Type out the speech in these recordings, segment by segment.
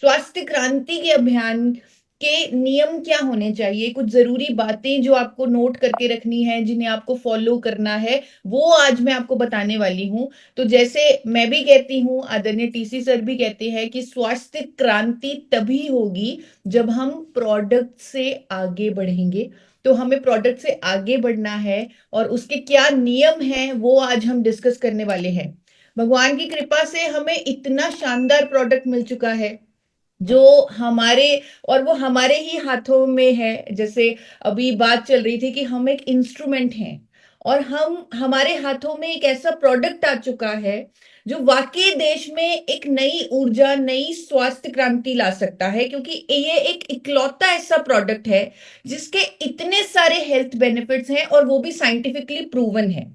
स्वास्थ्य क्रांति के अभियान के नियम क्या होने चाहिए, कुछ जरूरी बातें जो आपको नोट करके रखनी है, जिन्हें आपको फॉलो करना है, वो आज मैं आपको बताने वाली हूँ। तो जैसे मैं भी कहती हूँ, आदरणीय टीसी सर भी कहते हैं कि स्वास्थ्य क्रांति तभी होगी जब हम प्रोडक्ट से आगे बढ़ेंगे। तो हमें प्रोडक्ट से आगे बढ़ना है और उसके क्या नियम हैं वो आज हम डिस्कस करने वाले हैं। भगवान की कृपा से हमें इतना शानदार प्रोडक्ट मिल चुका है जो हमारे और वो हमारे ही हाथों में है। जैसे अभी बात चल रही थी कि हम एक इंस्ट्रूमेंट हैं और हम हमारे हाथों में एक ऐसा प्रोडक्ट आ चुका है जो वाकई देश में एक नई ऊर्जा, नई स्वास्थ्य क्रांति ला सकता है, क्योंकि ये एक इकलौता ऐसा प्रोडक्ट है जिसके इतने सारे हेल्थ बेनिफिट्स हैं और वो भी साइंटिफिकली प्रूवन है।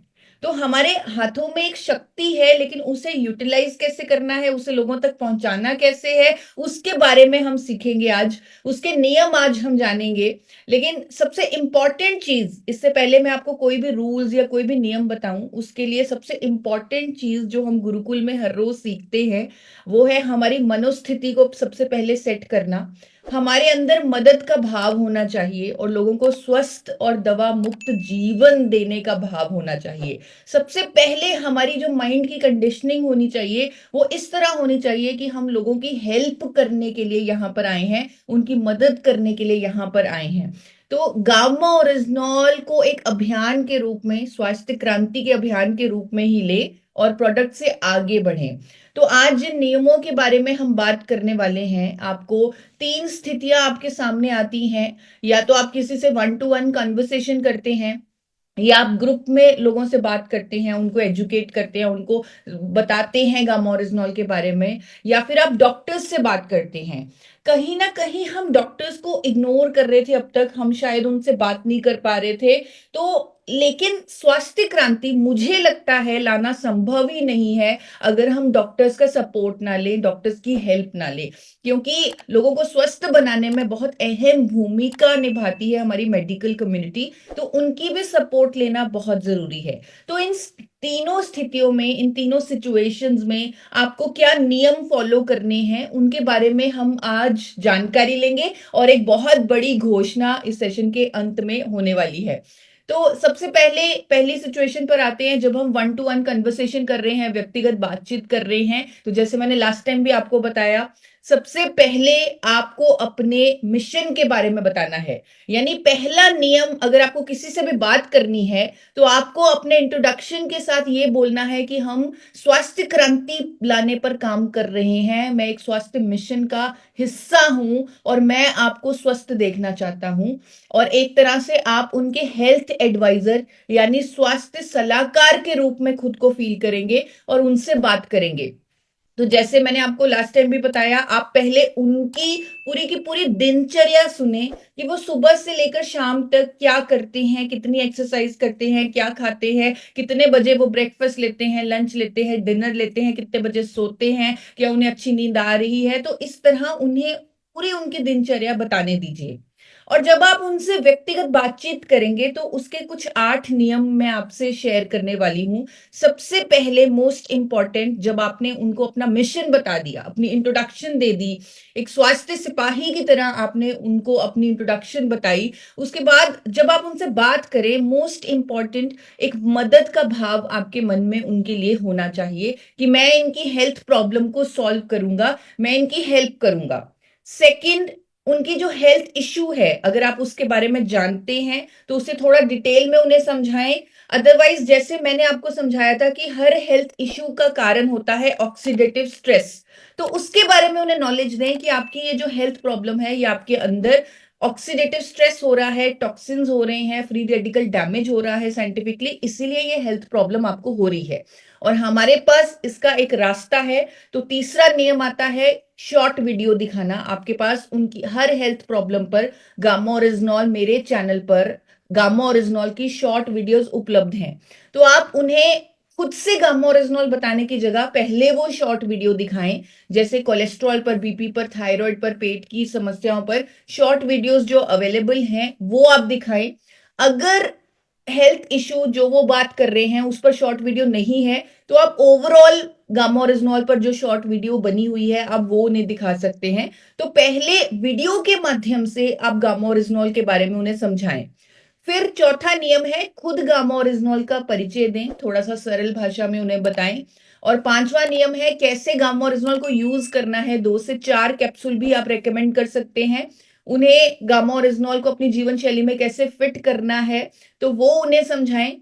तो हमारे हाथों में एक शक्ति है, लेकिन उसे यूटिलाइज कैसे करना है, उसे लोगों तक पहुंचाना कैसे है, उसके बारे में हम सीखेंगे आज। उसके नियम आज हम जानेंगे। लेकिन सबसे इंपॉर्टेंट चीज, इससे पहले मैं आपको कोई भी रूल्स या कोई भी नियम बताऊं, उसके लिए सबसे इंपॉर्टेंट चीज जो हम गुरुकुल में हर रोज सीखते हैं वो है हमारी मनोस्थिति को सबसे पहले सेट करना। हमारे अंदर मदद का भाव होना चाहिए और लोगों को स्वस्थ और दवा मुक्त जीवन देने का भाव होना चाहिए। सबसे पहले हमारी जो माइंड की कंडीशनिंग होनी चाहिए वो इस तरह होनी चाहिए कि हम लोगों की हेल्प करने के लिए यहाँ पर आए हैं, उनकी मदद करने के लिए यहाँ पर आए हैं। तो गामा ओरिजिनॉल को एक अभियान के रूप में, स्वास्थ्य क्रांति के अभियान के रूप में ही ले और प्रोडक्ट से आगे बढ़े। तो आज जिन नियमों के बारे में हम बात करने वाले हैं, आपको तीन स्थितियां आपके सामने आती हैं। या तो आप किसी से वन टू वन कन्वर्सेशन करते हैं, या आप ग्रुप में लोगों से बात करते हैं, उनको एजुकेट करते हैं, उनको बताते हैं गामा ओरिजिनॉल के बारे में, या फिर आप डॉक्टर्स से बात करते हैं। कहीं ना कहीं हम डॉक्टर्स को इग्नोर कर रहे थे, अब तक हम शायद उनसे बात नहीं कर पा रहे थे। तो लेकिन स्वास्थ्य क्रांति मुझे लगता है लाना संभव ही नहीं है अगर हम डॉक्टर्स का सपोर्ट ना लें, डॉक्टर्स की हेल्प ना लें। क्योंकि लोगों को स्वस्थ बनाने में बहुत अहम भूमिका निभाती है हमारी मेडिकल कम्युनिटी, तो उनकी भी सपोर्ट लेना बहुत जरूरी है। तो इन तीनों स्थितियों में, इन तीनों सिचुएशंस में आपको क्या नियम फॉलो करने हैं उनके बारे में हम आज जानकारी लेंगे, और एक बहुत बड़ी घोषणा इस सेशन के अंत में होने वाली है। तो सबसे पहले पहली सिचुएशन पर आते हैं, जब हम वन टू वन कन्वर्सेशन कर रहे हैं, व्यक्तिगत बातचीत कर रहे हैं। तो जैसे मैंने लास्ट टाइम भी आपको बताया, सबसे पहले आपको अपने मिशन के बारे में बताना है। यानी पहला नियम, अगर आपको किसी से भी बात करनी है तो आपको अपने इंट्रोडक्शन के साथ ये बोलना है कि हम स्वास्थ्य क्रांति लाने पर काम कर रहे हैं, मैं एक स्वास्थ्य मिशन का हिस्सा हूं और मैं आपको स्वस्थ देखना चाहता हूं। और एक तरह से आप उनके हेल्थ एडवाइजर यानी स्वास्थ्य सलाहकार के रूप में खुद को फील करेंगे और उनसे बात करेंगे। तो जैसे मैंने आपको लास्ट टाइम भी बताया, आप पहले उनकी पूरी की पूरी दिनचर्या सुने कि वो सुबह से लेकर शाम तक क्या करते हैं, कितनी एक्सरसाइज करते हैं, क्या खाते हैं, कितने बजे वो ब्रेकफास्ट लेते हैं, लंच लेते हैं, डिनर लेते हैं, कितने बजे सोते हैं, क्या उन्हें अच्छी नींद आ रही है। तो इस तरह उन्हें पूरी उनकी दिनचर्या बताने दीजिए। और जब आप उनसे व्यक्तिगत बातचीत करेंगे तो उसके कुछ 8 नियम मैं आपसे शेयर करने वाली हूं। सबसे पहले मोस्ट इंपॉर्टेंट, जब आपने उनको अपना मिशन बता दिया, अपनी इंट्रोडक्शन दे दी, एक स्वास्थ्य सिपाही की तरह आपने उनको अपनी इंट्रोडक्शन बताई, उसके बाद जब आप उनसे बात करें, मोस्ट इंपॉर्टेंट एक मदद का भाव आपके मन में उनके लिए होना चाहिए कि मैं इनकी हेल्थ प्रॉब्लम को सॉल्व करूंगा, मैं इनकी हेल्प करूंगा। सेकंड, उनकी जो हेल्थ इश्यू है अगर आप उसके बारे में जानते हैं तो उसे थोड़ा डिटेल में उन्हें समझाएं। अदरवाइज, जैसे मैंने आपको समझाया था कि हर हेल्थ इश्यू का कारण होता है ऑक्सीडेटिव स्ट्रेस, तो उसके बारे में उन्हें नॉलेज दें कि आपकी ये जो हेल्थ प्रॉब्लम है ये आपके अंदर ऑक्सीडेटिव स्ट्रेस हो रहा है, टॉक्सिन्स हो रहे हैं, फ्री रेडिकल डैमेज हो रहा है साइंटिफिकली, इसीलिए ये हेल्थ प्रॉब्लम आपको हो रही है और हमारे पास इसका एक रास्ता है। तो तीसरा नियम आता है शॉर्ट वीडियो दिखाना। आपके पास उनकी हर हेल्थ प्रॉब्लम पर गामा ओरिजिनॉल, मेरे चैनल पर गामा ओरिजिनॉल की शॉर्ट वीडियोस उपलब्ध हैं। तो आप उन्हें खुद से गामा ओरिजिनॉल बताने की जगह पहले वो शॉर्ट वीडियो दिखाएं। जैसे कोलेस्ट्रॉल पर, बीपी पर, थायराइड पर, पेट की समस्याओं पर शॉर्ट वीडियोस जो अवेलेबल हैं वो आप दिखाएं। अगर हेल्थ इश्यू जो वो बात कर रहे हैं उस पर शॉर्ट वीडियो नहीं है, तो आप ओवरऑल गामा ओरिजिनॉल पर जो शॉर्ट वीडियो बनी हुई है आप वो उन्हें दिखा सकते हैं। तो पहले वीडियो के माध्यम से आप गामा ओरिजिनॉल के बारे में उन्हें समझाएं। फिर चौथा नियम है, खुद गामा ओरिजिनॉल का परिचय दें, थोड़ा सा सरल भाषा में उन्हें बताएं। और पांचवा नियम है, कैसे गामा ओरिजिनॉल को यूज करना है। 2 से 4 कैप्सूल भी आप रेकमेंड कर सकते हैं। उन्हें गामा ओरिजिनॉल को अपनी जीवन शैली में कैसे फिट करना है, तो वो उन्हें समझाएं।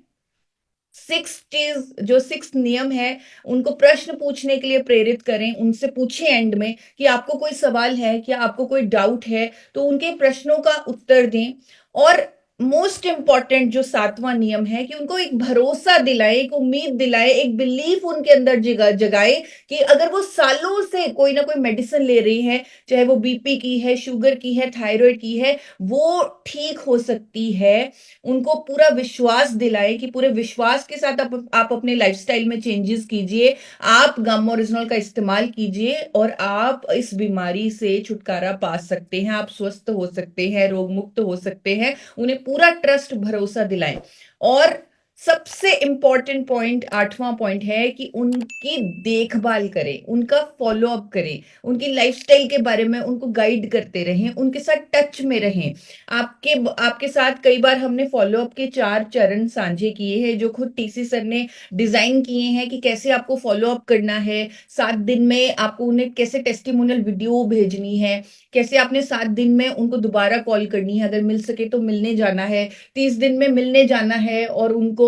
सिक्स नियम है, उनको प्रश्न पूछने के लिए प्रेरित करें। उनसे पूछें एंड में कि आपको कोई सवाल है क्या, आपको कोई डाउट है, तो उनके प्रश्नों का उत्तर दें। और मोस्ट इंपॉर्टेंट जो 7वां नियम है कि उनको एक भरोसा दिलाए, एक उम्मीद दिलाए, एक बिलीफ उनके अंदर जगाए कि अगर वो सालों से कोई ना कोई मेडिसिन ले रही है, चाहे वो बीपी की है, शुगर की है, थायराइड की है, वो ठीक हो सकती है। उनको पूरा विश्वास दिलाएं कि पूरे विश्वास के साथ आप अपने लाइफस्टाइल में चेंजेस कीजिए, आप गामा ओरिजिनॉल का इस्तेमाल कीजिए और आप इस बीमारी से छुटकारा पा सकते हैं, आप स्वस्थ हो सकते हैं, रोग मुक्त हो सकते हैं। उन्हें पूरा ट्रस्ट, भरोसा दिलाएं। और सबसे इंपॉर्टेंट पॉइंट, 8वां पॉइंट है कि उनकी देखभाल करें, उनका फॉलो अप करें, उनकी लाइफस्टाइल के बारे में उनको गाइड करते रहें, उनके साथ टच में रहें। आपके आपके साथ कई बार हमने फॉलो अप के 4 चरण साझे किए हैं, जो खुद टीसी सर ने डिजाइन किए हैं कि कैसे आपको फॉलो अप करना है। 7 दिन में आपको उन्हें कैसे टेस्टिमोनियल वीडियो भेजनी है, कैसे आपने 7 दिन में उनको दोबारा कॉल करनी है, अगर मिल सके तो मिलने जाना है, 30 दिन में मिलने जाना है और उनको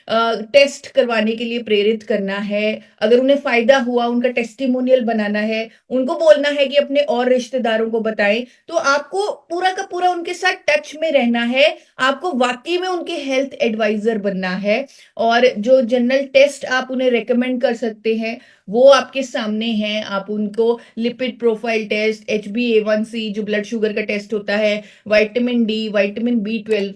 टेस्ट करवाने के लिए प्रेरित करना है। अगर उन्हें फायदा हुआ, उनका टेस्टिमोनियल बनाना है, उनको बोलना है कि अपने और रिश्तेदारों को बताएं। तो आपको पूरा का पूरा उनके साथ टच में रहना है, आपको वाकई में उनके हेल्थ एडवाइजर बनना है। और जो जनरल टेस्ट आप उन्हें रेकमेंड कर सकते हैं वो आपके सामने हैं। आप उनको लिपिड प्रोफाइल टेस्ट, HbA1c जो ब्लड शुगर का टेस्ट होता है, विटामिन डी, विटामिन B12,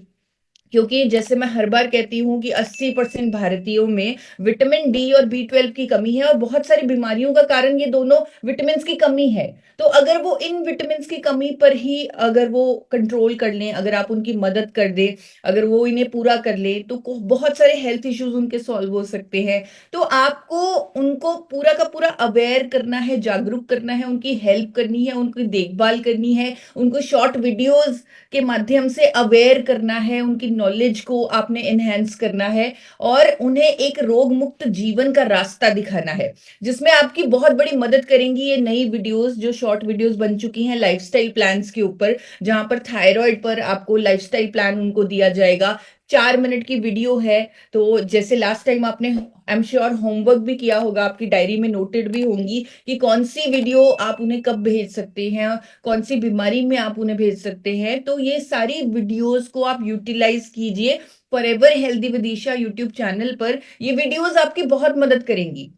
क्योंकि जैसे मैं हर बार कहती हूँ कि 80% भारतीयों में विटामिन डी और B12 की कमी है, और बहुत सारी बीमारियों का कारण ये दोनों विटामिन की कमी है। तो अगर वो इन विटामिन की कमी पर ही अगर वो कंट्रोल कर लें, अगर आप उनकी मदद कर दें, अगर वो इन्हें पूरा कर ले, तो बहुत सारे हेल्थ इश्यूज उनके सॉल्व हो सकते हैं। तो आपको उनको पूरा का पूरा अवेयर करना है, जागरूक करना है, उनकी हेल्प करनी है, उनकी देखभाल करनी है, उनको शॉर्ट वीडियोस के माध्यम से अवेयर करना है, उनकी नॉलेज को आपने एनहेंस करना है और उन्हें एक रोग मुक्त जीवन का रास्ता दिखाना है, जिसमें आपकी बहुत बड़ी मदद करेंगी ये नई वीडियोस, जो शॉर्ट वीडियोस बन चुकी हैं लाइफस्टाइल प्लान्स के ऊपर, जहां पर थायराइड पर आपको लाइफस्टाइल प्लान उनको दिया जाएगा। 4 मिनट की वीडियो है। तो जैसे लास्ट टाइम आपने आई एम श्योर होमवर्क भी किया होगा, आपकी डायरी में नोटेड भी होंगी कि कौन सी वीडियो आप उन्हें कब भेज सकते हैं, कौन सी बीमारी में आप उन्हें भेज सकते हैं। तो ये सारी वीडियोस को आप यूटिलाइज कीजिए। Forever healthy with Isha YouTube channel पर ये वीडियोस आपकी बहुत मदद करेंगी।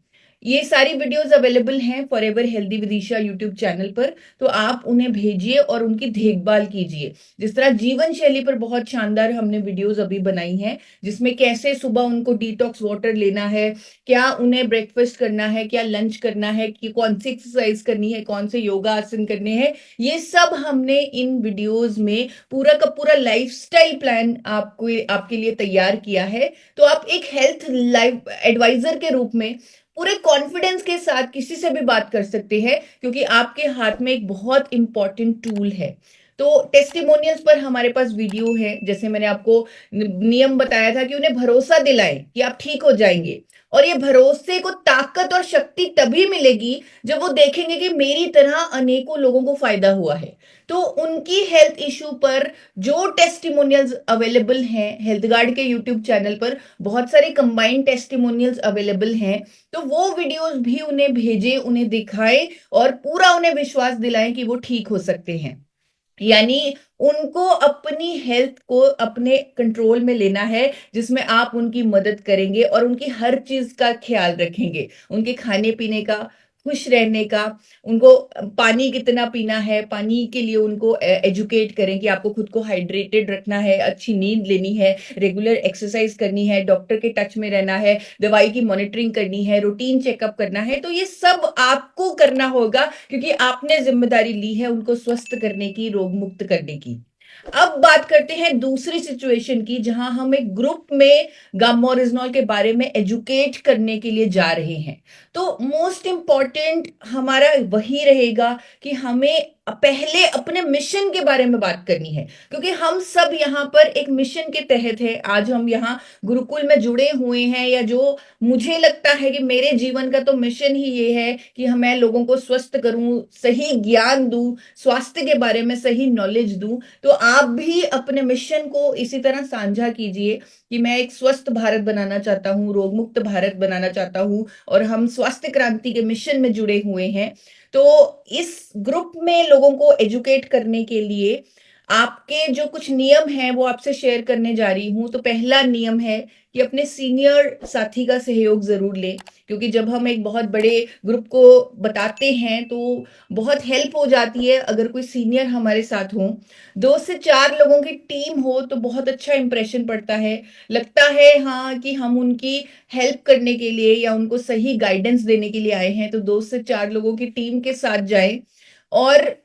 ये सारी वीडियोस अवेलेबल हैं forever healthy with Isha YouTube channel पर, तो आप उन्हें भेजिए और उनकी देखभाल कीजिए। जिस तरह जीवन शैली पर बहुत शानदार हमने वीडियोस अभी बनाई हैं, जिसमें कैसे सुबह उनको डिटॉक्स वाटर लेना है, क्या उन्हें ब्रेकफास्ट करना है, क्या लंच करना है, कि कौन सी एक्सरसाइज करनी है, कौन से योगा आसन करने हैं, ये सब हमने इन वीडियोस में पूरा का पूरा लाइफस्टाइल प्लान आपको आपके लिए तैयार किया है। तो आप एक हेल्थ लाइफ एडवाइजर के रूप में पूरे कॉन्फिडेंस के साथ किसी से भी बात कर सकते हैं, क्योंकि आपके हाथ में एक बहुत इंपॉर्टेंट टूल है। तो टेस्टिमोनियल्स पर हमारे पास वीडियो है, जैसे मैंने आपको नियम बताया था कि उन्हें भरोसा दिलाएं कि आप ठीक हो जाएंगे। और ये भरोसे को ताकत और शक्ति तभी मिलेगी जब वो देखेंगे कि मेरी तरह अनेकों लोगों को फायदा हुआ है। तो उनकी हेल्थ इश्यू पर जो टेस्टिमोनियल्स अवेलेबल हैं हेल्थ गार्ड के यूट्यूब चैनल पर, बहुत सारे कंबाइंड टेस्टिमोनियल्स अवेलेबल हैं। तो वो वीडियोस भी उन्हें भेजें, उन्हें दिखाएं और पूरा उन्हें विश्वास दिलाएं कि वो ठीक हो सकते हैं। यानी उनको अपनी हेल्थ को अपने कंट्रोल में लेना है, जिसमें आप उनकी मदद करेंगे और उनकी हर चीज का ख्याल रखेंगे, उनके खाने पीने का, खुश रहने का, उनको पानी कितना पीना है, पानी के लिए उनको एजुकेट करें कि आपको खुद को हाइड्रेटेड रखना है, अच्छी नींद लेनी है, रेगुलर एक्सरसाइज करनी है, डॉक्टर के टच में रहना है, दवाई की मॉनिटरिंग करनी है, रूटीन चेकअप करना है। तो ये सब आपको करना होगा, क्योंकि आपने जिम्मेदारी ली है उनको स्वस्थ करने की, रोग मुक्त करने की। अब बात करते हैं दूसरी सिचुएशन की, जहां हम एक ग्रुप में गामा ओरिजिनॉल के बारे में एजुकेट करने के लिए जा रहे हैं। तो मोस्ट इंपॉर्टेंट हमारा वही रहेगा कि हमें पहले अपने मिशन के बारे में बात करनी है, क्योंकि हम सब यहाँ पर एक मिशन के तहत है। आज हम यहाँ गुरुकुल में जुड़े हुए हैं, या जो मुझे लगता है कि मेरे जीवन का तो मिशन ही ये है कि मैं लोगों को स्वस्थ करूं, सही ज्ञान दूं, स्वास्थ्य के बारे में सही नॉलेज दूं। तो आप भी अपने मिशन को इसी तरह साझा कीजिए कि मैं एक स्वस्थ भारत बनाना चाहता हूँ, रोग मुक्त भारत बनाना चाहता हूँ, और हम स्वास्थ्य क्रांति के मिशन में जुड़े हुए हैं। तो इस ग्रुप में लोगों को एजुकेट करने के लिए आपके जो कुछ नियम हैं वो आपसे शेयर करने जा रही हूं। तो पहला नियम है कि अपने सीनियर साथी का सहयोग जरूर लें, क्योंकि जब हम एक बहुत बड़े ग्रुप को बताते हैं तो बहुत हेल्प हो जाती है अगर कोई सीनियर हमारे साथ हो। 2 से 4 लोगों की टीम हो तो बहुत अच्छा इंप्रेशन पड़ता है। लगता है हाँ कि हम उनकी हेल्प करने के लिए या उनको सही गाइडेंस देने के लिए आए हैं। तो 2 से 4 लोगों की टीम के साथ जाएं। और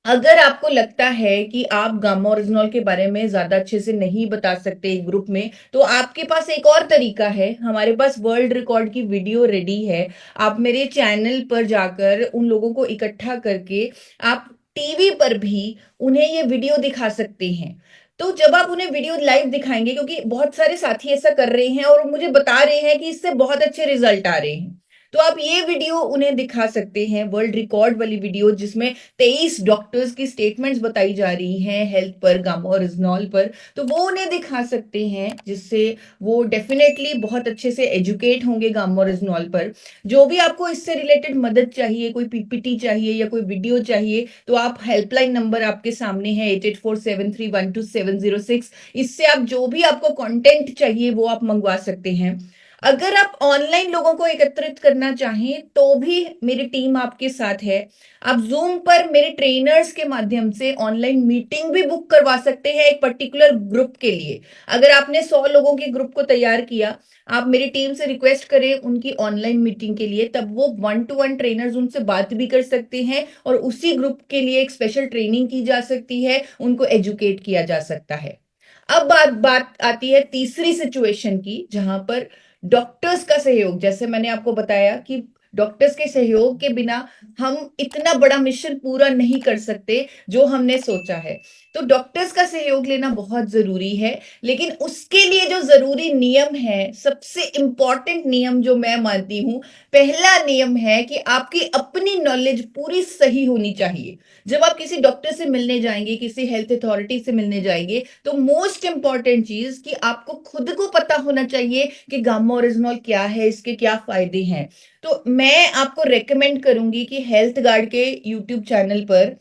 अगर आपको लगता है कि आप गामा ओरिजिनॉल के बारे में ज्यादा अच्छे से नहीं बता सकते एक ग्रुप में, तो आपके पास एक और तरीका है। हमारे पास वर्ल्ड रिकॉर्ड की वीडियो रेडी है। आप मेरे चैनल पर जाकर उन लोगों को इकट्ठा करके आप टीवी पर भी उन्हें ये वीडियो दिखा सकते हैं। तो जब आप उन्हें वीडियो लाइव दिखाएंगे, क्योंकि बहुत सारे साथी ऐसा कर रहे हैं और मुझे बता रहे हैं कि इससे बहुत अच्छे रिजल्ट आ रहे हैं, तो आप ये वीडियो उन्हें दिखा सकते हैं, वर्ल्ड रिकॉर्ड वाली वीडियो, जिसमें 23 डॉक्टर्स की स्टेटमेंट्स बताई जा रही हैं हेल्थ पर, गामा ओरिजिनॉल पर। तो वो उन्हें दिखा सकते हैं, जिससे वो डेफिनेटली बहुत अच्छे से एजुकेट होंगे गामा ओरिजिनॉल पर। जो भी आपको इससे रिलेटेड मदद चाहिए, कोई पीपीटी चाहिए या कोई वीडियो चाहिए, तो आप हेल्पलाइन नंबर आपके सामने है 8847312706। इससे आप जो भी आपको कंटेंट चाहिए वो आप मंगवा सकते हैं। अगर आप ऑनलाइन लोगों को एकत्रित करना चाहें तो भी मेरी टीम आपके साथ है। आप जूम पर मेरे ट्रेनर्स के माध्यम से ऑनलाइन मीटिंग भी बुक करवा सकते हैं एक पर्टिकुलर ग्रुप के लिए। अगर आपने 100 लोगों के ग्रुप को तैयार किया, आप मेरी टीम से रिक्वेस्ट करें उनकी ऑनलाइन मीटिंग के लिए, तब वो 1 to 1 ट्रेनर्स उनसे बात भी कर सकते हैं, और उसी ग्रुप के लिए एक स्पेशल ट्रेनिंग की जा सकती है, उनको एजुकेट किया जा सकता है। अब बात बात आती है तीसरी सिचुएशन की, जहां पर डॉक्टर्स का सहयोग, जैसे मैंने आपको बताया कि डॉक्टर्स के सहयोग के बिना हम इतना बड़ा मिशन पूरा नहीं कर सकते जो हमने सोचा है। तो डॉक्टर्स का सहयोग लेना बहुत जरूरी है, लेकिन उसके लिए जो जरूरी नियम है, सबसे इंपॉर्टेंट नियम जो मैं मानती हूं, पहला नियम है कि आपकी अपनी नॉलेज पूरी सही होनी चाहिए। जब आप किसी डॉक्टर से मिलने जाएंगे, किसी हेल्थ अथॉरिटी से मिलने जाएंगे, तो मोस्ट इंपॉर्टेंट चीज कि आपको खुद को पता होना चाहिए कि गामा ओरिजिनॉल क्या है, इसके क्या फायदे हैं। तो मैं आपको रेकमेंड करूंगी कि हेल्थ गार्ड के यूट्यूब चैनल पर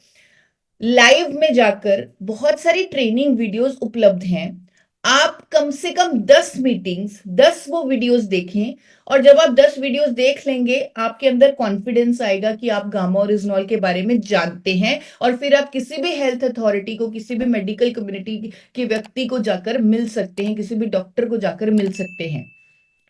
लाइव में जाकर बहुत सारी ट्रेनिंग वीडियोस उपलब्ध हैं। आप कम से कम 10 मीटिंग्स, 10 वो वीडियोस देखें। और जब आप 10 वीडियोस देख लेंगे, आपके अंदर कॉन्फिडेंस आएगा कि आप गामा ओरिजिनॉल के बारे में जानते हैं, और फिर आप किसी भी हेल्थ अथॉरिटी को, किसी भी मेडिकल कम्युनिटी के व्यक्ति को जाकर मिल सकते हैं, किसी भी डॉक्टर को जाकर मिल सकते हैं।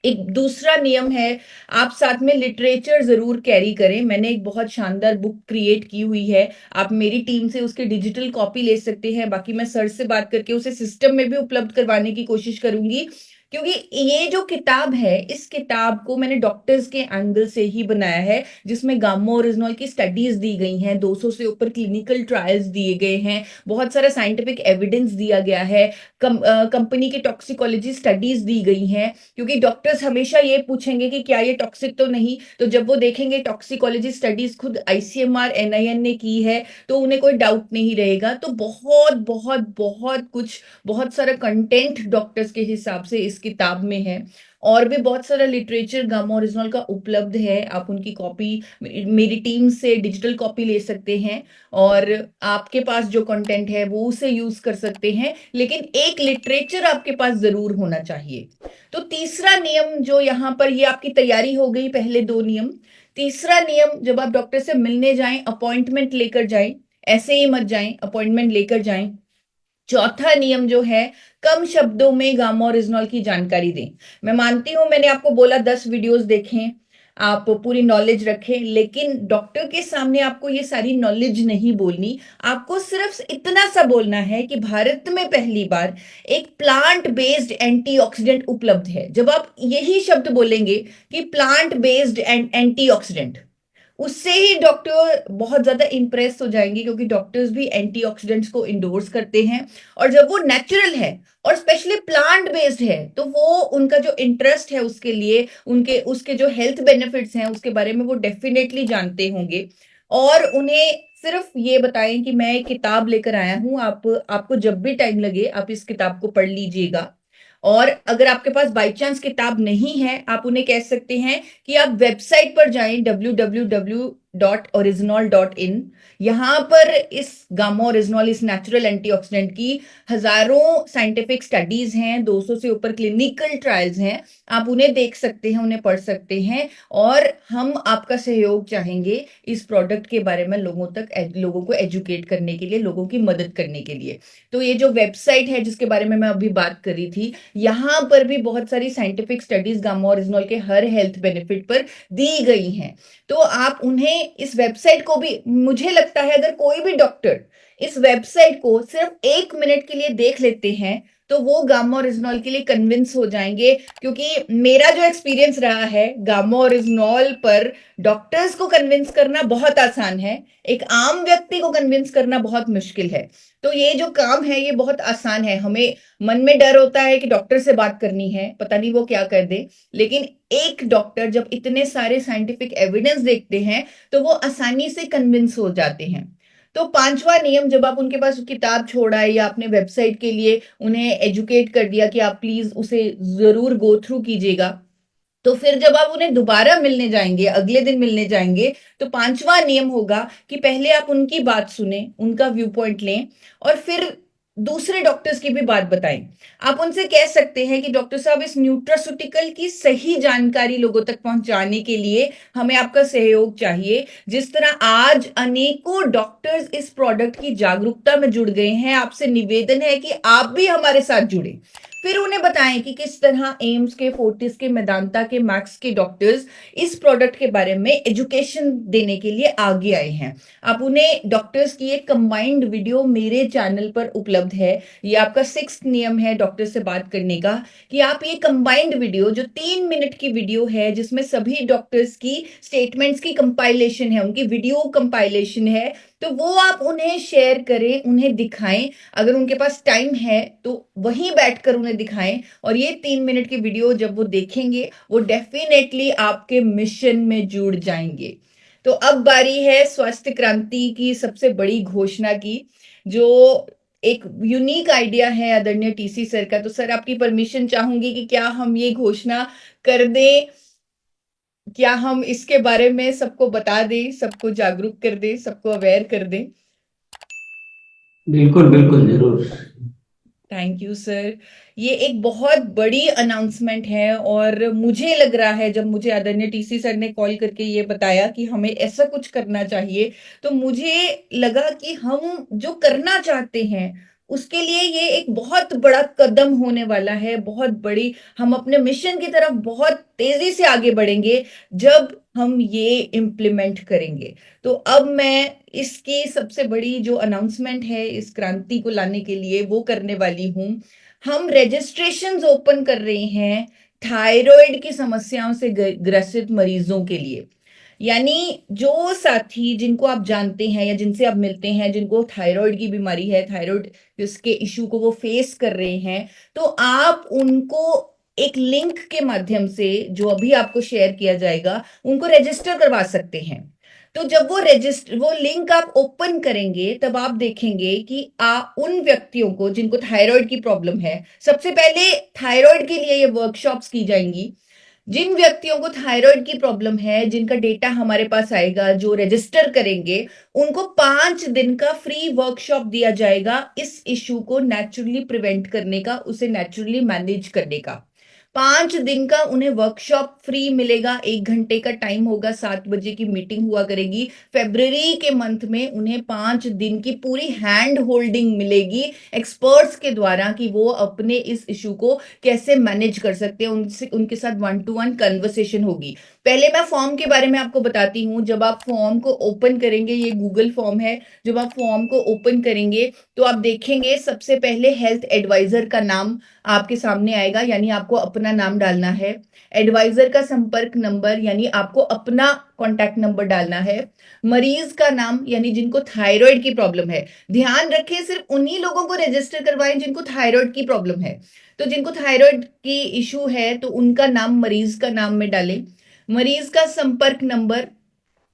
एक दूसरा नियम है, आप साथ में लिटरेचर जरूर कैरी करें। मैंने एक बहुत शानदार बुक क्रिएट की हुई है, आप मेरी टीम से उसके डिजिटल कॉपी ले सकते हैं। बाकी मैं सर से बात करके उसे सिस्टम में भी उपलब्ध करवाने की कोशिश करूंगी, क्योंकि ये जो किताब है, इस किताब को मैंने डॉक्टर्स के एंगल से ही बनाया है, जिसमें गामा ओरिजिनॉल की स्टडीज दी गई हैं, 200 से ऊपर क्लिनिकल ट्रायल्स दिए गए हैं, बहुत सारा साइंटिफिक एविडेंस दिया गया है, कंपनी की टॉक्सिकोलॉजी स्टडीज दी गई हैं। क्योंकि डॉक्टर्स हमेशा ये पूछेंगे कि क्या ये टॉक्सिक तो नहीं, तो जब वो देखेंगे टॉक्सिकोलॉजी स्टडीज खुद आईसीएमआर एनआईएन ने की है, तो उन्हें कोई डाउट नहीं रहेगा। तो बहुत बहुत बहुत कुछ, बहुत सारा कंटेंट डॉक्टर्स के हिसाब से इस किताब में है। और भी बहुत सारा लिटरेचर गामा ओरिजिनल का उपलब्ध है, आप उनकी कॉपी मेरी टीम से डिजिटल कॉपी ले सकते हैं, और आपके पास जो कंटेंट है वो उसे यूज कर सकते हैं, लेकिन एक लिटरेचर आपके पास जरूर होना चाहिए। तो तीसरा नियम जो यहाँ पर, ये आपकी तैयारी हो गई, पहले 2 नियम। तीसरा नियम, जब आप डॉक्टर से मिलने जाएं, अपॉइंटमेंट लेकर जाएं, ऐसे ही मत जाएं, अपॉइंटमेंट लेकर जाएं। चौथा नियम जो है, कम शब्दों में गामा ओरिजिनॉल की जानकारी दें। मैं मानती हूं, मैंने आपको बोला 10 वीडियोस देखें, आप पूरी नॉलेज रखें, लेकिन डॉक्टर के सामने आपको ये सारी नॉलेज नहीं बोलनी। आपको सिर्फ इतना सा बोलना है कि भारत में पहली बार एक प्लांट बेस्ड एंटीऑक्सीडेंट उपलब्ध है। जब आप यही शब्द बोलेंगे कि प्लांट बेस्ड एंटीऑक्सीडेंट, उससे ही डॉक्टर बहुत ज्यादा इंप्रेस हो जाएंगे, क्योंकि डॉक्टर्स भी एंटीऑक्सीडेंट्स को इंडोर्स करते हैं। और जब वो नेचुरल है और स्पेशली प्लांट बेस्ड है, तो वो उनका जो इंटरेस्ट है उसके लिए, उनके उसके जो हेल्थ बेनिफिट्स हैं उसके बारे में वो डेफिनेटली जानते होंगे। और उन्हें सिर्फ ये बताएं कि मैं एक किताब लेकर आया हूं, आपको जब भी टाइम लगे आप इस किताब को पढ़ लीजिएगा। और अगर आपके पास बाई चांस किताब नहीं है, आप उन्हें कह सकते हैं कि आप वेबसाइट पर जाएं www.original.in। यहां पर इस गामा ओरिजिनॉल, इस नेचुरल एंटीऑक्सीडेंट की हजारों साइंटिफिक स्टडीज हैं, 200 से ऊपर क्लिनिकल ट्रायल्स हैं। आप उन्हें देख सकते हैं, उन्हें पढ़ सकते हैं। और हम आपका सहयोग चाहेंगे इस प्रोडक्ट के बारे में लोगों को एजुकेट करने के लिए, लोगों की मदद करने के लिए। तो ये जो वेबसाइट है जिसके बारे में मैं अभी बात कर रही थी, यहां पर भी बहुत सारी साइंटिफिक स्टडीज गामा ओरिजिनल के हर हेल्थ बेनिफिट पर दी गई हैं। तो आप उन्हें इस वेबसाइट को भी, मुझे लगता है अगर कोई भी डॉक्टर इस वेबसाइट को सिर्फ 1 मिनट के लिए देख लेते हैं तो वो गामा ओरिजिनल के लिए कन्विंस हो जाएंगे। क्योंकि मेरा जो एक्सपीरियंस रहा है, गामा ओरिजिनल पर डॉक्टर्स को कन्विंस करना बहुत आसान है, एक आम व्यक्ति को कन्विंस करना बहुत मुश्किल है। तो ये जो काम है ये बहुत आसान है। हमें मन में डर होता है कि डॉक्टर से बात करनी है, पता नहीं वो क्या कर दे, लेकिन एक डॉक्टर जब इतने सारे साइंटिफिक एविडेंस देखते हैं तो वो आसानी से कन्विंस हो जाते हैं। तो पांचवा नियम, जब आप उनके पास किताब छोड़ा है या आपने वेबसाइट के लिए उन्हें एजुकेट कर दिया कि आप प्लीज उसे जरूर गो थ्रू कीजिएगा, तो फिर जब आप उन्हें दोबारा मिलने जाएंगे, अगले दिन मिलने जाएंगे, तो पांचवा नियम होगा कि पहले आप उनकी बात सुने, उनका व्यू पॉइंट लें, और फिर दूसरे डॉक्टर्स की भी बात बताएं। आप उनसे कह सकते हैं कि डॉक्टर साहब, इस न्यूट्रास्यूटिकल की सही जानकारी लोगों तक पहुंचाने के लिए हमें आपका सहयोग चाहिए। जिस तरह आज अनेकों डॉक्टर्स इस प्रोडक्ट की जागरूकता में जुड़ गए हैं, आपसे निवेदन है कि आप भी हमारे साथ जुड़े। फिर उन्हें बताएं कि किस तरह एम्स के, फोर्टिस के, मेदांता के, मैक्स के डॉक्टर्स इस प्रोडक्ट के बारे में एजुकेशन देने के लिए आगे आए हैं। आप उन्हें डॉक्टर्स की एक कंबाइंड वीडियो मेरे चैनल पर उपलब्ध है। ये आपका 6th नियम है डॉक्टर से बात करने का, कि आप ये कंबाइंड वीडियो, जो 3 मिनट की वीडियो है जिसमें सभी डॉक्टर्स की स्टेटमेंट्स की कंपाइलेशन है, उनकी वीडियो कंपाइलेशन है, तो वो आप उन्हें शेयर करें, उन्हें दिखाएं। अगर उनके पास टाइम है तो वहीं बैठकर उन्हें दिखाएं। और ये 3 मिनट की वीडियो जब वो देखेंगे, वो डेफिनेटली आपके मिशन में जुड़ जाएंगे। तो अब बारी है स्वास्थ्य क्रांति की सबसे बड़ी घोषणा की, जो एक यूनिक आइडिया है आदरणीय टीसी सर का। तो सर, आपकी परमिशन चाहूंगी कि क्या हम ये घोषणा कर दें, क्या हम इसके बारे में सबको बता दें, सबको जागरूक कर दें, सबको अवेयर कर दें? बिल्कुल बिल्कुल जरूर। Thank you sir. ये एक बहुत बड़ी अनाउंसमेंट है, और मुझे लग रहा है, जब मुझे आदरणीय टीसी सर ने कॉल करके ये बताया कि हमें ऐसा कुछ करना चाहिए, तो मुझे लगा कि हम जो करना चाहते हैं उसके लिए ये एक बहुत बड़ा कदम होने वाला है, बहुत बड़ी, हम अपने मिशन की तरफ बहुत तेजी से आगे बढ़ेंगे जब हम ये इम्प्लीमेंट करेंगे। तो अब मैं इसकी सबसे बड़ी जो अनाउंसमेंट है इस क्रांति को लाने के लिए, वो करने वाली हूं। हम रजिस्ट्रेशंस ओपन कर रहे हैं थायराइड की समस्याओं से ग्रसित मरीजों के लिए। यानी जो साथी जिनको आप जानते हैं या जिनसे आप मिलते हैं, जिनको थायराइड की बीमारी है, थायराइड जिसके इशू को वो फेस कर रहे हैं, तो आप उनको एक लिंक के माध्यम से, जो अभी आपको शेयर किया जाएगा, उनको रजिस्टर करवा सकते हैं। तो जब वो लिंक आप ओपन करेंगे, तब आप देखेंगे कि उन व्यक्तियों को जिनको थायराइड की प्रॉब्लम है, सबसे पहले थायराइड के लिए ये वर्कशॉप्स की जाएंगी। जिन व्यक्तियों को थायराइड की प्रॉब्लम है, जिनका डेटा हमारे पास आएगा, जो रजिस्टर करेंगे, उनको 5 दिन का फ्री वर्कशॉप दिया जाएगा इस इशू को नेचुरली प्रिवेंट करने का, उसे नेचुरली मैनेज करने का। 5 दिन का उन्हें वर्कशॉप फ्री मिलेगा। 1 घंटे का टाइम होगा, 7 बजे की मीटिंग हुआ करेगी। फेब्रुवरी के मंथ में उन्हें 5 दिन की पूरी हैंड होल्डिंग मिलेगी एक्सपर्ट्स के द्वारा, कि वो अपने इस इशू को कैसे मैनेज कर सकते हैं। उनसे, उनके साथ 1-to-1 कन्वर्सेशन होगी। पहले मैं फॉर्म के बारे में आपको बताती हूँ। जब आप फॉर्म को ओपन करेंगे, ये गूगल फॉर्म है, जब आप फॉर्म को ओपन करेंगे तो आप देखेंगे सबसे पहले हेल्थ एडवाइजर का नाम आपके सामने आएगा, यानी आपको अपना नाम डालना है। एडवाइजर का संपर्क नंबर, यानी आपको अपना कॉन्टैक्ट नंबर डालना है। मरीज का नाम, यानी जिनको थायराइड की प्रॉब्लम है। ध्यान रखें, सिर्फ उन्हीं लोगों को रजिस्टर करवाएं जिनको थायराइड की प्रॉब्लम है। तो जिनको थायराइड की इशू है तो उनका नाम मरीज का नाम में डालें। मरीज का संपर्क नंबर,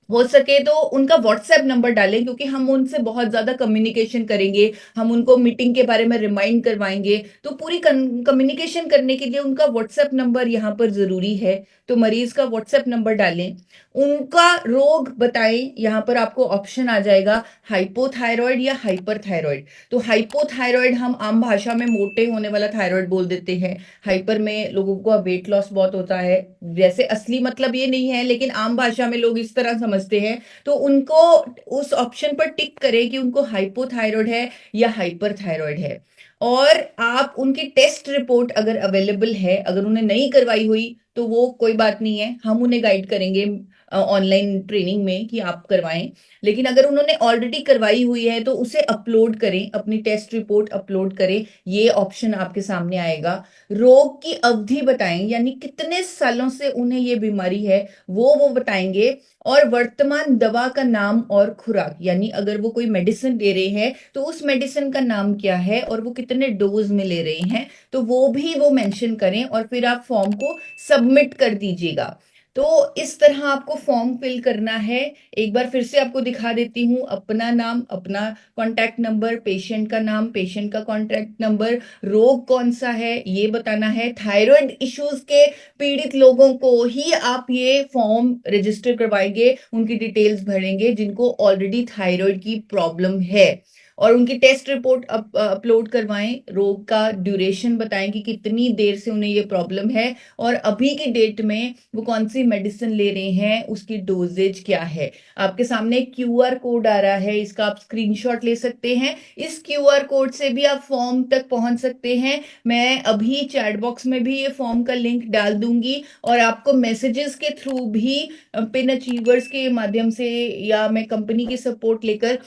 हो सके तो उनका व्हाट्सएप नंबर डालें, क्योंकि हम उनसे बहुत ज्यादा कम्युनिकेशन करेंगे, हम उनको मीटिंग के बारे में रिमाइंड करवाएंगे, तो पूरी कम्युनिकेशन करने के लिए उनका व्हाट्सएप नंबर यहाँ पर जरूरी है। तो मरीज का व्हाट्सएप नंबर डालें। उनका रोग बताएं, यहाँ पर आपको ऑप्शन आ जाएगा हाइपोथायरॉयड या हाइपरथायरॉयड। तो हाइपोथायरॉयड हम आम भाषा में मोटे होने वाला थायराइड बोल देते हैं। हाइपर में लोगों को वेट लॉस बहुत होता है, वैसे असली मतलब ये नहीं है, लेकिन आम भाषा में लोग इस तरह समझते हैं। तो उनको उस ऑप्शन पर टिक करें कि उनको हाइपोथायरॉयड है या हाइपरथायरॉयड है। और आप उनकी टेस्ट रिपोर्ट अगर अवेलेबल है, अगर उन्हें नहीं करवाई हुई तो वो कोई बात नहीं है, हम उन्हें गाइड करेंगे ऑनलाइन ट्रेनिंग में कि आप करवाएं। लेकिन अगर उन्होंने ऑलरेडी करवाई हुई है तो उसे अपलोड करें, अपनी टेस्ट रिपोर्ट अपलोड करें, ये ऑप्शन आपके सामने आएगा। रोग की अवधि बताएं, यानी कितने सालों से उन्हें ये बीमारी है वो बताएंगे। और वर्तमान दवा का नाम और खुराक, यानी अगर वो कोई मेडिसिन ले रहे हैं तो उस मेडिसिन का नाम क्या है और वो कितने डोज में ले रहे हैं, तो वो भी वो मेंशन करें और फिर आप फॉर्म को सबमिट कर दीजिएगा। तो इस तरह आपको फॉर्म फिल करना है। एक बार फिर से आपको दिखा देती हूँ। अपना नाम, अपना कॉन्टैक्ट नंबर, पेशेंट का नाम, पेशेंट का कॉन्टैक्ट नंबर, रोग कौन सा है ये बताना है। थायराइड इश्यूज के पीड़ित लोगों को ही आप ये फॉर्म रजिस्टर करवाएंगे, उनकी डिटेल्स भरेंगे जिनको ऑलरेडी थायराइड की प्रॉब्लम है। और उनकी टेस्ट रिपोर्ट अपलोड करवाएं। रोग का ड्यूरेशन बताएं कि कितनी देर से उन्हें ये प्रॉब्लम है और अभी की डेट में वो कौन सी मेडिसिन ले रहे हैं, उसकी डोजेज क्या है। आपके सामने क्यूआर कोड आ रहा है, इसका आप स्क्रीनशॉट ले सकते हैं। इस क्यूआर कोड से भी आप फॉर्म तक पहुंच सकते हैं। मैं अभी चैट बॉक्स में भी ये फॉर्म का लिंक डाल दूंगी और आपको मैसेजेस के थ्रू भी पिन अचीवर्स के माध्यम से या मैं कंपनी की सपोर्ट लेकर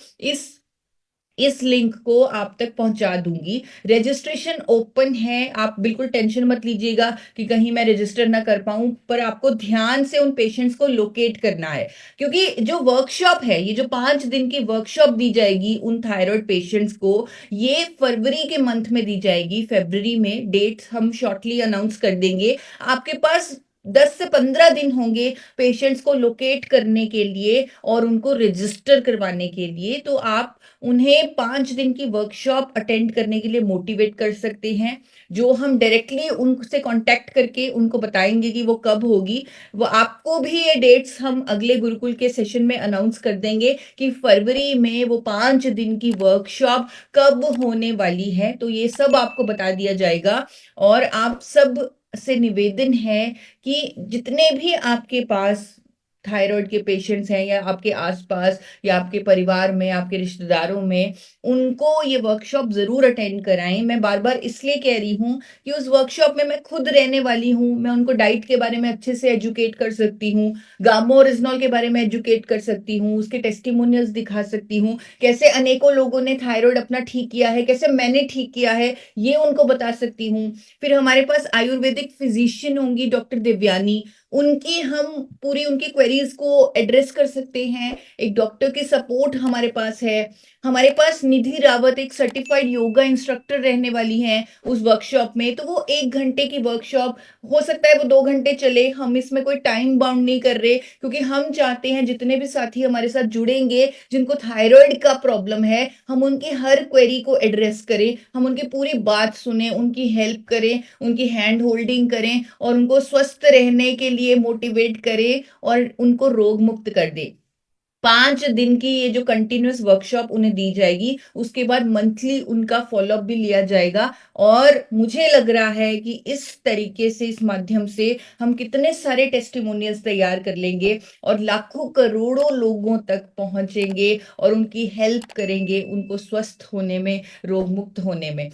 इस लिंक को आप तक पहुंचा दूंगी। रजिस्ट्रेशन ओपन है, आप बिल्कुल टेंशन मत लीजिएगा कि कहीं मैं रजिस्टर ना कर पाऊं, पर आपको ध्यान से उन पेशेंट्स को लोकेट करना है। क्योंकि जो वर्कशॉप है, ये जो 5 दिन की वर्कशॉप दी जाएगी उन थायराइड पेशेंट्स को, ये फरवरी के मंथ में दी जाएगी। फरवरी में डेट हम शॉर्टली अनाउंस कर देंगे। आपके पास 10 से 15 दिन होंगे पेशेंट्स को लोकेट करने के लिए और उनको रजिस्टर करवाने के लिए। तो आप उन्हें 5 दिन की वर्कशॉप अटेंड करने के लिए मोटिवेट कर सकते हैं, जो हम डायरेक्टली उनसे कांटेक्ट करके उनको बताएंगे कि वो कब होगी। वो आपको भी ये डेट्स हम अगले गुरुकुल के सेशन में अनाउंस कर देंगे कि फरवरी में वो 5 दिन की वर्कशॉप कब होने वाली है। तो ये सब आपको बता दिया जाएगा। और आप सब से निवेदन है कि जितने भी आपके पास थायराइड के पेशेंट्स हैं या आपके आसपास या आपके परिवार में, आपके रिश्तेदारों में, उनको ये वर्कशॉप जरूर अटेंड कराएं। मैं बार बार इसलिए कह रही हूँ कि उस वर्कशॉप में मैं खुद रहने वाली हूँ, मैं उनको डाइट के बारे में अच्छे से एजुकेट कर सकती हूँ, गामा ओरिजिनॉल के बारे में एजुकेट कर सकती हूँ, उसके टेस्टिमोनियल्स दिखा सकती हूँ, कैसे अनेकों लोगों ने थायराइड अपना ठीक किया है, कैसे मैंने ठीक किया है, ये उनको बता सकती हूँ। फिर हमारे पास आयुर्वेदिक फिजिशियन होंगी डॉक्टर दिव्यानी, उनकी हम पूरी उनकी क्वेरीज को एड्रेस कर सकते हैं। एक डॉक्टर की सपोर्ट हमारे पास है। हमारे पास निधि रावत एक सर्टिफाइड योगा इंस्ट्रक्टर रहने वाली हैं उस वर्कशॉप में। तो वो 1 घंटे की वर्कशॉप, हो सकता है वो 2 घंटे चले, हम इसमें कोई टाइम बाउंड नहीं कर रहे, क्योंकि हम चाहते हैं जितने भी साथी हमारे साथ जुड़ेंगे जिनको थायराइड का प्रॉब्लम है, हम उनकी हर क्वेरी को एड्रेस करें, हम उनकी पूरी बात सुने, उनकी हेल्प करें, उनकी हैंड होल्डिंग करें और उनको स्वस्थ रहने के लिए मोटिवेट करें और उनको रोग मुक्त कर दे। 5 दिन की ये जो कंटिन्यूअस वर्कशॉप उन्हें दी जाएगी, उसके बाद मंथली उनका फॉलोअप भी लिया जाएगा। और मुझे लग रहा है कि इस तरीके से, इस माध्यम से हम कितने सारे टेस्टिमोनियल्स तैयार कर लेंगे और लाखों करोड़ों लोगों तक पहुंचेंगे और उनकी हेल्प करेंगे उनको स्वस्थ होने में, रोग मुक्त होने में।